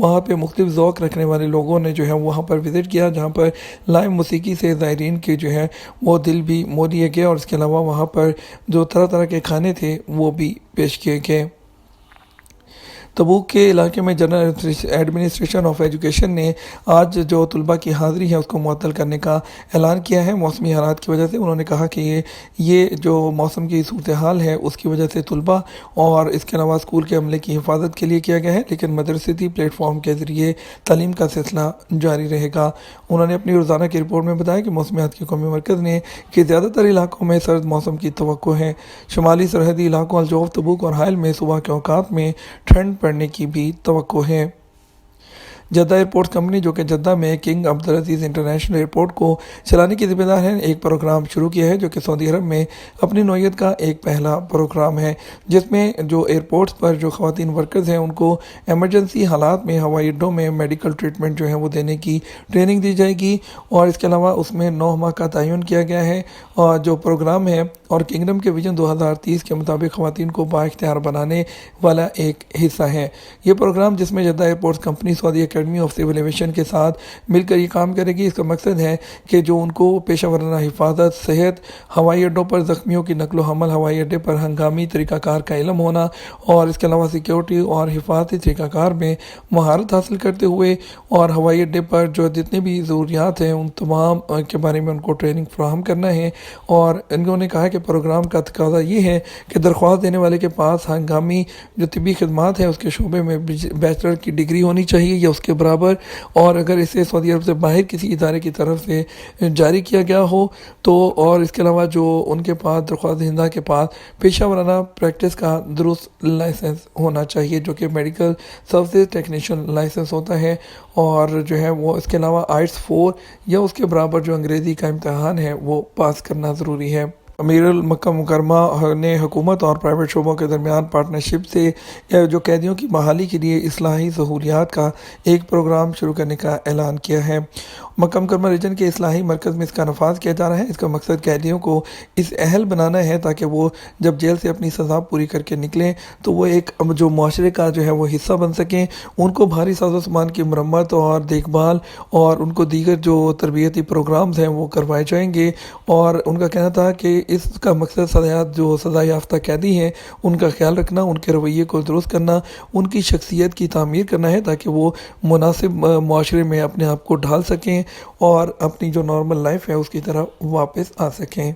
وہاں پہ مختلف ذوق رکھنے والے لوگوں نے جو ہے وہاں پر وزٹ کیا، جہاں پر لائیو موسیقی سے زائرین کے جو ہے وہ دل بھی مو لیے گئے، اور اس کے علاوہ وہاں پر جو طرح طرح کے کھانے تھے وہ بھی پیش کیے گئے۔ تبوک کے علاقے میں جنرل ایڈمنسٹریشن آف ایجوکیشن نے آج جو طلباء کی حاضری ہے اس کو معطل کرنے کا اعلان کیا ہے موسمی حالات کی وجہ سے۔ انہوں نے کہا کہ یہ جو موسم کی صورتحال ہے اس کی وجہ سے طلباء اور اس کے علاوہ اسکول کے عملے کی حفاظت کے لیے کیا گیا ہے، لیکن مدرستی پلیٹ فارم کے ذریعے تعلیم کا سلسلہ جاری رہے گا۔ انہوں نے اپنی روزانہ کی رپورٹ میں بتایا کہ موسمیات کے قومی مرکز نے کہ زیادہ تر علاقوں میں سرد موسم کی توقع ہے۔ شمالی سرحدی علاقوں الجوف، تبوک اور حائل میں صبح کے اوقات میں ٹھنڈ پڑنے کی بھی توقع ہے۔ جدہ ایئرپورٹس کمپنی جو کہ جدہ میں کنگ عبدالعزیز انٹرنیشنل ایئرپورٹ کو چلانے کی ذمہ دار ہے، ایک پروگرام شروع کیا ہے جو کہ سعودی عرب میں اپنی نوعیت کا ایک پہلا پروگرام ہے، جس میں جو ایئرپورٹس پر جو خواتین ورکرز ہیں ان کو ایمرجنسی حالات میں ہوائی اڈوں میں میڈیکل ٹریٹمنٹ جو ہے وہ دینے کی ٹریننگ دی جائے گی، اور اس کے علاوہ اس میں 9 ماہ کا تعین کیا گیا ہے، اور جو پروگرام ہے اور کنگڈم کے ویژن 2030 کے مطابق خواتین کو بااختیار بنانے والا ایک حصہ ہے۔ یہ پروگرام جس میں Jeddah Airports Company Saudi Academy of Civil Aviation کے ساتھ مل کر یہ کام کرے گی، اس کا مقصد ہے کہ جو ان کو پیشہ ورانہ حفاظت، صحت، ہوائی اڈوں پر زخمیوں کی نقل و حمل، ہوائی اڈے پر ہنگامی طریقہ کار کا علم ہونا، اور اس کے علاوہ سیکیورٹی اور حفاظتی طریقہ کار میں مہارت حاصل کرتے ہوئے، اور ہوائی اڈے پر جو جتنے بھی ضروریات ہیں ان تمام کے بارے میں ان کو ٹریننگ فراہم کرنا ہے۔ اور انہوں نے کہا کہ پروگرام کا تقاضا یہ ہے کہ درخواست دینے والے کے پاس ہنگامی جو طبی خدمات ہیں اس کے شعبے میں بیچلر کی ڈگری ہونی چاہیے یا اس کے برابر، اور اگر اسے سعودی عرب سے باہر کسی ادارے کی طرف سے جاری کیا گیا ہو تو، اور اس کے علاوہ جو ان کے پاس درخواست دہندہ کے پاس پیشہ ورانہ پریکٹس کا درست لائسنس ہونا چاہیے جو کہ میڈیکل سروسز ٹیکنیشین لائسنس ہوتا ہے، اور جو ہے وہ اس کے علاوہ آئٹس 4 یا اس کے برابر جو انگریزی کا امتحان ہے وہ پاس کرنا ضروری ہے۔ امیر المکہ مکرمہ نے حکومت اور پرائیویٹ شعبوں کے درمیان پارٹنرشپ سے جو قیدیوں کی بحالی کے لیے اصلاحی سہولیات کا ایک پروگرام شروع کرنے کا اعلان کیا ہے۔ مکہ مکرمہ ریجن کے اصلاحی مرکز میں اس کا نفاذ کیا جا رہا ہے۔ اس کا مقصد قیدیوں کو اس اہل بنانا ہے تاکہ وہ جب جیل سے اپنی سزا پوری کر کے نکلیں تو وہ ایک جو معاشرے کا جو ہے وہ حصہ بن سکیں، ان کو بھاری ساز و سامان کی مرمت اور دیکھ بھال اور ان کو دیگر جو تربیتی پروگرامز ہیں وہ کروائے جائیں گے، اور ان کا کہنا تھا کہ اس کا مقصد جو سزا یافتہ قیدی ہیں ان کا خیال رکھنا، ان کے رویے کو درست کرنا، ان کی شخصیت کی تعمیر کرنا ہے تاکہ وہ مناسب معاشرے میں اپنے آپ کو ڈھال سکیں اور اپنی جو نارمل لائف ہے اس کی طرف واپس آ سکیں۔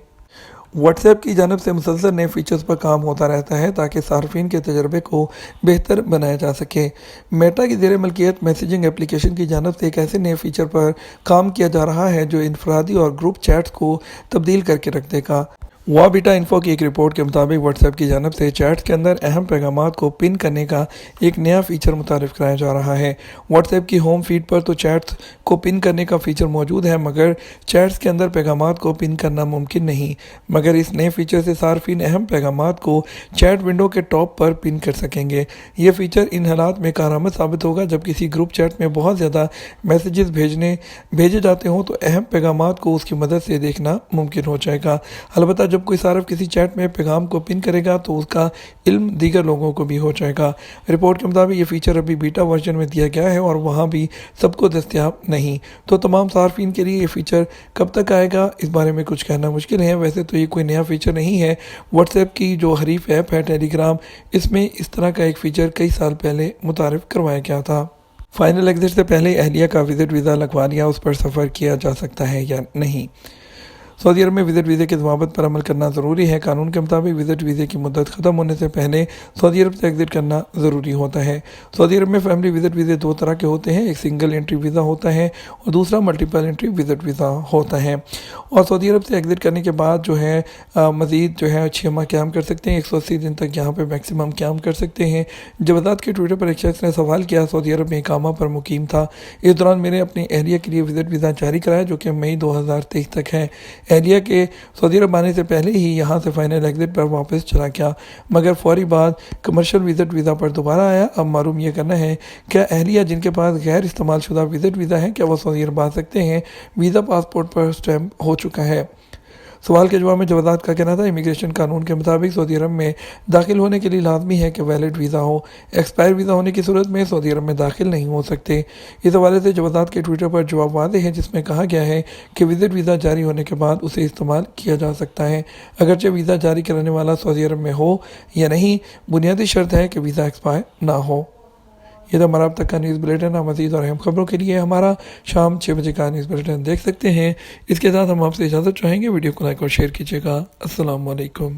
واٹس ایپ کی جانب سے مسلسل نئے فیچرز پر کام ہوتا رہتا ہے تاکہ صارفین کے تجربے کو بہتر بنایا جا سکے۔ میٹا کی زیر ملکیت میسیجنگ اپلیکیشن کی جانب سے ایک ایسے نئے فیچر پر کام کیا جا رہا ہے جو انفرادی اور گروپ چیٹس کو تبدیل کر کے رکھ دے گا۔ وا بیٹا انفو کی ایک رپورٹ کے مطابق واٹس ایپ کی جانب سے چیٹس کے اندر اہم پیغامات کو پن کرنے کا ایک نیا فیچر متعارف کرایا جا رہا ہے۔ واٹس ایپ کی ہوم فیڈ پر تو چیٹس کو پن کرنے کا فیچر موجود ہے، مگر چیٹس کے اندر پیغامات کو پن کرنا ممکن نہیں، مگر اس نئے فیچر سے صارفین اہم پیغامات کو چیٹ ونڈو کے ٹاپ پر پن کر سکیں گے۔ یہ فیچر ان حالات میں کارآمد ثابت ہوگا جب کسی گروپ چیٹ میں بہت زیادہ میسیجز بھیجے جاتے ہوں تو اہم پیغامات کو اس کی مدد سے دیکھنا ممکن ہو جائے گا۔ البتہ جب کوئی صارف کسی چیٹ میں پیغام کو پن کرے گا تو اس کا علم دیگر لوگوں کو بھی ہو جائے گا۔ رپورٹ کے مطابق یہ فیچر ابھی بیٹا ورژن میں دیا گیا ہے اور وہاں بھی سب کو دستیاب نہیں، تو تمام صارفین کے لیے یہ فیچر کب تک آئے گا اس بارے میں کچھ کہنا مشکل ہے۔ ویسے تو یہ کوئی نیا فیچر نہیں ہے، واٹس ایپ کی جو حریف ایپ ہے ٹیلی گرام، اس میں اس طرح کا ایک فیچر کئی سال پہلے متعارف کروایا گیا تھا۔ فائنل ایگزٹ سے پہلے اہلیہ کا وزٹ ویزا لگوا لیا، اس پر سفر کیا جا سکتا ہے یا نہیں؟ سعودی عرب میں وزٹ ویزے کے ضوابط پر عمل کرنا ضروری ہے۔ قانون کے مطابق وزٹ ویزے کی مدت ختم ہونے سے پہلے سعودی عرب سے ایگزٹ کرنا ضروری ہوتا ہے۔ سعودی عرب میں فیملی وزٹ ویزے 2 طرح کے ہوتے ہیں، ایک سنگل انٹری ویزا ہوتا ہے اور دوسرا ملٹیپل انٹری وزٹ ویزا ہوتا ہے، اور سعودی عرب سے ایگزٹ کرنے کے بعد جو ہے مزید جو ہے 6 ماہ قیام کر سکتے ہیں، 180 دن تک یہاں پہ میکسیمم قیام کر سکتے ہیں۔ جوازات کے ٹویٹر پر ایک شخص نے سوال کیا، سعودی عرب میں اقامہ پر مقیم تھا، اس دوران میرے اپنی اہلیہ کے لیے وزٹ ویزا جاری کرایا جو کہ مئی 2023 تک ہے۔ اہلیہ کے سعودی عرب آنے سے پہلے ہی یہاں سے فائنل ایگزٹ پر واپس چلا گیا، مگر فوری بعد کمرشل وزٹ ویزا پر دوبارہ آیا۔ اب معلوم یہ کرنا ہے کیا اہلیہ جن کے پاس غیر استعمال شدہ وزٹ ویزا ہے کیا وہ سعودی عرب آ سکتے ہیں؟ ویزا پاسپورٹ پر سٹیمپ ہو چکا ہے۔ سوال کے جواب میں جوادات کا کہنا تھا امیگریشن قانون کے مطابق سعودی عرب میں داخل ہونے کے لیے لازمی ہے کہ ویلڈ ویزا ہو، ایکسپائر ویزا ہونے کی صورت میں سعودی عرب میں داخل نہیں ہو سکتے۔ اس حوالے سے جوادات کے ٹویٹر پر جواب واضح ہے جس میں کہا گیا ہے کہ وزٹ ویزا جاری ہونے کے بعد اسے استعمال کیا جا سکتا ہے، اگرچہ ویزا جاری کرنے والا سعودی عرب میں ہو یا نہیں، بنیادی شرط ہے کہ ویزا ایکسپائر نہ ہو۔ یہ تو ہمارا اب تک کا نیوز بلیٹن، مزید اور اہم خبروں کے لیے ہمارا شام 6 بجے کا نیوز بلیٹن دیکھ سکتے ہیں۔ اس کے ساتھ ہم آپ سے اجازت چاہیں گے، ویڈیو کو لائک اور شیئر کیجیے گا۔ السلام علیکم۔